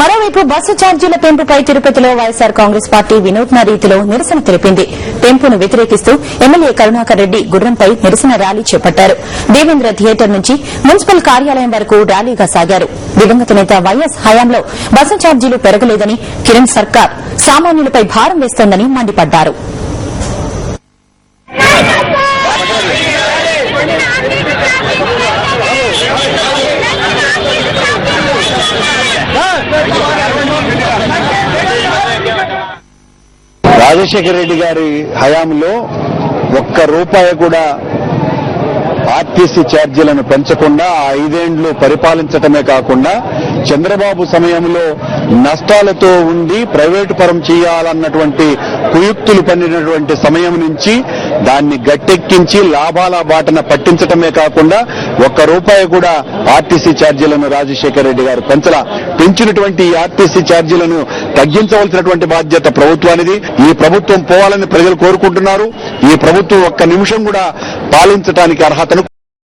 మరోవైపు బస్సు ఛార్జీల పెంపుపై తిరుపతిలో వైఎస్సార్ కాంగ్రెస్ పార్టీ వినూత్న రీతిలో నిరసన తెలిపింది. పెంపును వ్యతిరేకిస్తూ ఎమ్మెల్యే కరుణాకర్ రెడ్డి గుర్రంపై నిరసన ర్యాలీ చేపట్టారు. దేవేంద్ర థియేటర్ నుంచి మున్సిపల్ కార్యాలయం వరకు ర్యాలీగా సాగారు. దివంగత నేత వైఎస్ హయాంలో బస్సు ఛార్జీలు పెరగలేదని, కిరణ్ సర్కార్ సామాన్యులపై భారం వేస్తోందని మండిపడ్డారు. రాజశేఖర రెడ్డి గారి హయాంలో ఒక్క రూపాయి కూడా ఆర్టీసీ ఛార్జీలను పెంచకుండా 5 ఏళ్లు పరిపాలించటమే కాకుండా చంద్రబాబు సమయంలో నష్టాలతో ఉండి ప్రైవేటు పరం చేయాలన్నటువంటి కుయుక్తులు పన్నినటువంటి సమయం నుంచి దాన్ని గట్టెక్కించి లాభాల బాటన పట్టించటమే కాకుండా ఒక్క రూపాయి కూడా ఆర్టీసీ ఛార్జీలను రాజశేఖర రెడ్డి గారు పెంచినటువంటి ఈ ఆర్టీసీ ఛార్జీలను తగ్గించవలసినటువంటి బాధ్యత ప్రభుత్వానిది. ఈ ప్రభుత్వం పోవాలని ప్రజలు కోరుకుంటున్నారు. ఈ ప్రభుత్వం ఒక్క నిమిషం కూడా పాలించడానికి అర్హతను